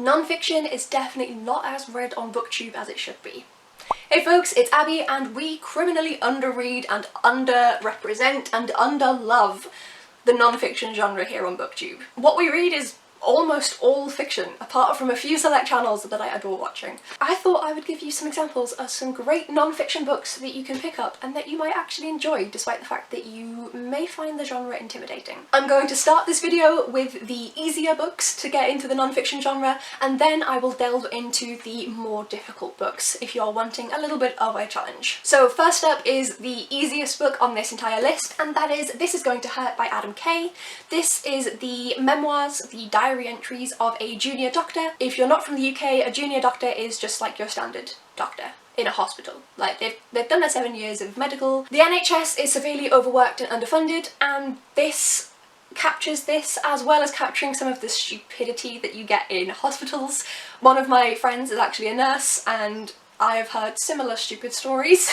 non-fiction is definitely not as read on BookTube as it should be. Hey folks, it's Abby, and we criminally underread and underrepresent and underlove the non-fiction genre here on BookTube. What we read is almost all fiction, apart from a few select channels that I adore watching. I thought I would give you some examples of some great non-fiction books that you can pick up and that you might actually enjoy, despite the fact that you may find the genre intimidating. I'm going to start this video with the easier books to get into the non-fiction genre, and then I will delve into the more difficult books if you're wanting a little bit of a challenge. So first up is the easiest book on this entire list, and that is This Is Going to Hurt by Adam Kay. This is the memoirs, the diary entries of a junior doctor. If you're not from the UK, a junior doctor is just like your standard doctor in a hospital. Like, they've done their 7 years of medical. The NHS is severely overworked and underfunded, and this captures this, as well as capturing some of the stupidity that you get in hospitals. One of my friends is actually a nurse, and I have heard similar stupid stories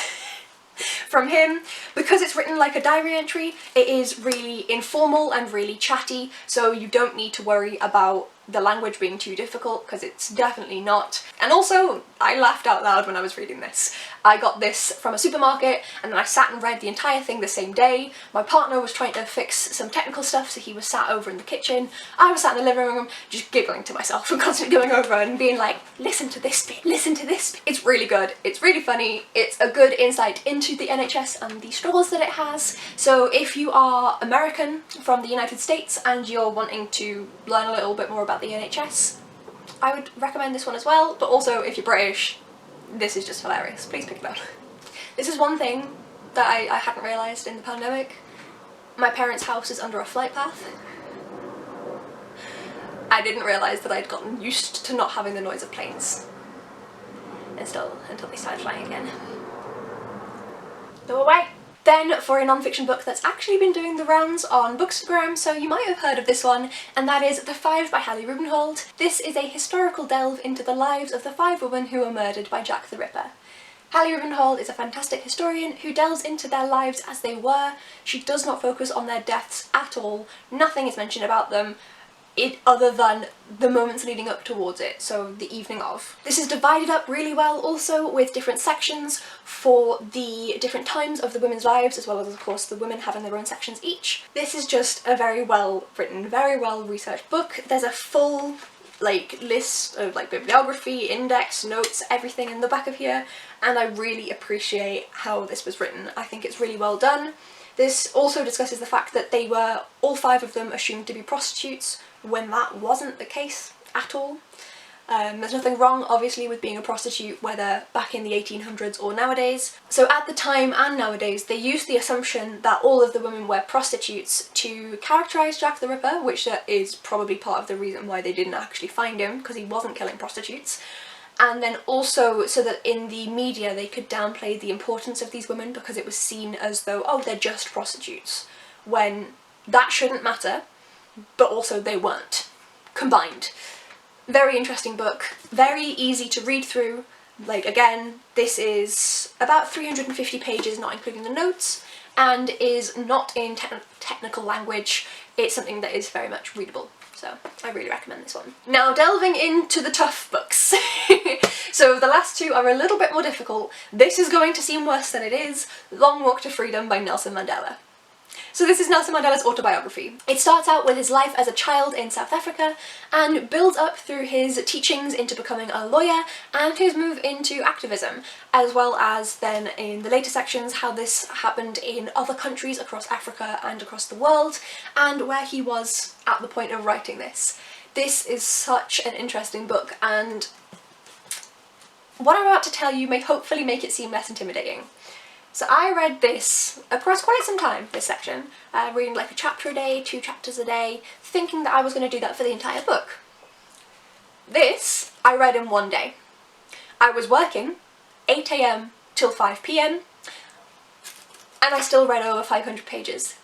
from him. Because it's written like a diary entry, it is really informal and really chatty, so you don't need to worry about the language being too difficult, because it's definitely not. And also, I laughed out loud when I was reading this. I got this from a supermarket, and then I sat and read the entire thing the same day. My partner was trying to fix some technical stuff, so he was sat over in the kitchen. I was sat in the living room, just giggling to myself and constantly going over and being like, listen to this bit, listen to this bit. It's really good, it's really funny, it's a good insight into the NHS and the struggles that it has. So if you are American from the United States and you're wanting to learn a little bit more about the NHS, I would recommend this one as well, but also if you're British, this is just hilarious. Please pick it up. This is one thing that I hadn't realised in the pandemic. My parents' house is under a flight path. I didn't realise that I'd gotten used to not having the noise of planes until they started flying again. Go away! Then for a non-fiction book that's actually been doing the rounds on Bookstagram, so you might have heard of this one, and that is The Five by Hallie Rubenhold. This is a historical delve into the lives of the 5 women who were murdered by Jack the Ripper. Hallie Rubenhold is a fantastic historian who delves into their lives as they were. She does not focus on their deaths at all. Nothing is mentioned about them other than the moments leading up towards it, so the evening of. This is divided up really well also, with different sections for the different times of the women's lives, as well as of course the women having their own sections each. This is just a very well written, very well researched book. There's a full list of bibliography, index, notes, everything in the back of here, and I really appreciate how this was written. I think it's really well done. This also discusses the fact that they were, all 5 of them, assumed to be prostitutes, when that wasn't the case at all. There's nothing wrong, obviously, with being a prostitute, whether back in the 1800s or nowadays. So at the time and nowadays, they used the assumption that all of the women were prostitutes to characterise Jack the Ripper, which is probably part of the reason why they didn't actually find him, because he wasn't killing prostitutes. And then also so that in the media they could downplay the importance of these women, because it was seen as though, oh, they're just prostitutes, when that shouldn't matter, but also they weren't, combined. Very interesting book, very easy to read through. Again, this is about 350 pages, not including the notes, and is not in technical language. It's something that is very much readable. So I really recommend this one. Now delving into the tough books. So the last 2 are a little bit more difficult. This is going to seem worse than it is. Long Walk to Freedom by Nelson Mandela. So this is Nelson Mandela's autobiography. It starts out with his life as a child in South Africa and builds up through his teachings into becoming a lawyer and his move into activism, as well as then in the later sections how this happened in other countries across Africa and across the world, and where he was at the point of writing this. This is such an interesting book, and what I'm about to tell you may hopefully make it seem less intimidating. So I read this across quite some time, this section, reading a chapter a day, 2 chapters a day, thinking that I was going to do that for the entire book. This I read in 1 day. I was working 8 AM till 5 PM, and I still read over 500 pages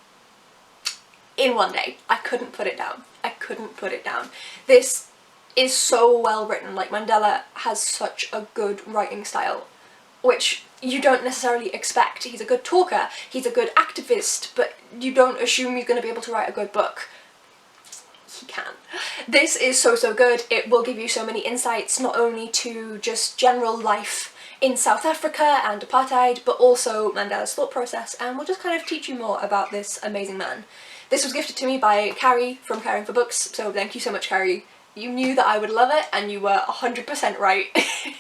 in 1 day. I couldn't put it down. I couldn't put it down. This is so well written. Mandela has such a good writing style, which you don't necessarily expect. He's a good talker, he's a good activist, but you don't assume he's going to be able to write a good book. He can. This is so good. It will give you so many insights, not only to just general life in South Africa and apartheid, but also Mandela's thought process, and will just kind of teach you more about this amazing man. This was gifted to me by Carrie from Caring for Books, so thank you so much, Carrie. You knew that I would love it, and you were 100% right.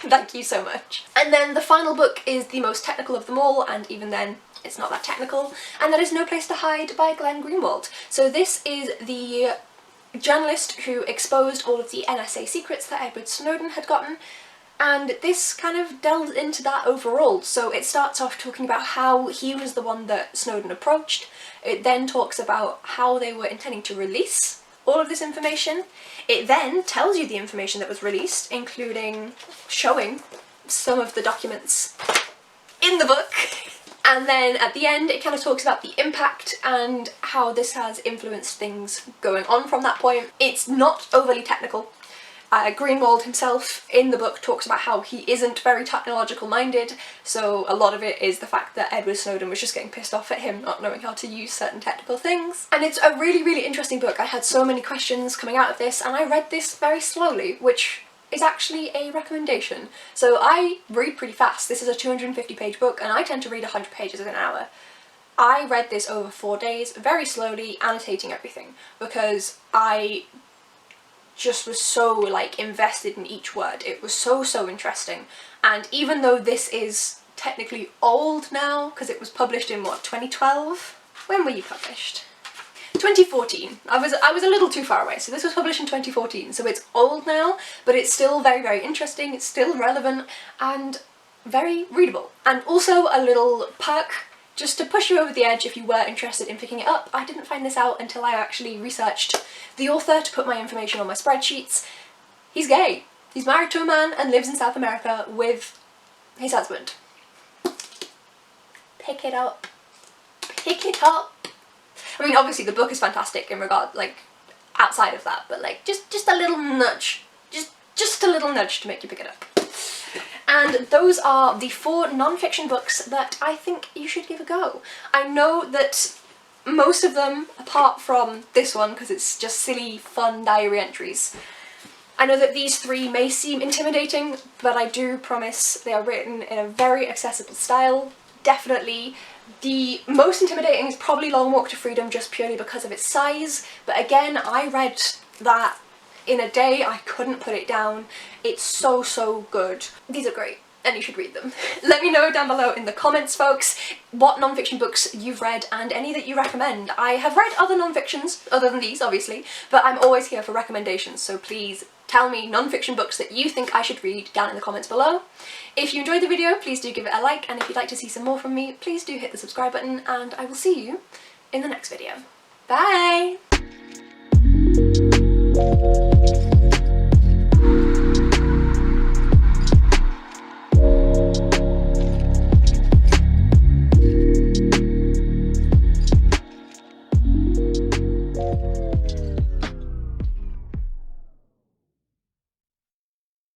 Thank you so much. And then the final book is the most technical of them all, and even then, it's not that technical, and that is No Place to Hide by Glen Greenwald. So this is the journalist who exposed all of the NSA secrets that Edward Snowden had gotten, and this kind of delved into that overall. So it starts off talking about how he was the one that Snowden approached. It then talks about how they were intending to release all of this information. It then tells you the information that was released, including showing some of the documents in the book. And then at the end it kind of talks about the impact and how this has influenced things going on from that point. It's not overly technical. Greenwald himself in the book talks about how he isn't very technological minded, so a lot of it is the fact that Edward Snowden was just getting pissed off at him not knowing how to use certain technical things. And it's a really interesting book. I had so many questions coming out of this, and I read this very slowly, which is actually a recommendation. So I read pretty fast. This is a 250-page book, and I tend to read 100 pages in an hour. I read this over 4 days, very slowly, annotating everything, because I just was so like invested in each word. It was so interesting. And even though this is technically old now, because it was published in what, 2012? When were you published? 2014. I was a little too far away, so this was published in 2014, so it's old now, but it's still very interesting, it's still relevant, and very readable. And also a little perk, just to push you over the edge if you were interested in picking it up. I didn't find this out until I actually researched the author to put my information on my spreadsheets. He's gay. He's married to a man and lives in South America with his husband. Pick it up. Pick it up. I mean, obviously the book is fantastic in regard, like, outside of that, but like, just a little nudge. Just a little nudge to make you pick it up. And those are the 4 non-fiction books that I think you should give a go. I know that most of them, apart from this one, because it's just silly, fun diary entries, I know that these 3 may seem intimidating, but I do promise they are written in a very accessible style. Definitely the most intimidating is probably Long Walk to Freedom, just purely because of its size, but again, I read that in a day. I couldn't put it down. It's so good. These are great, and you should read them. Let me know down below in the comments, folks, what non-fiction books you've read and any that you recommend. I have read other non-fictions, other than these obviously, but I'm always here for recommendations, so please tell me non-fiction books that you think I should read down in the comments below. If you enjoyed the video, please do give it a like, and if you'd like to see some more from me, please do hit the subscribe button, and I will see you in the next video. Bye!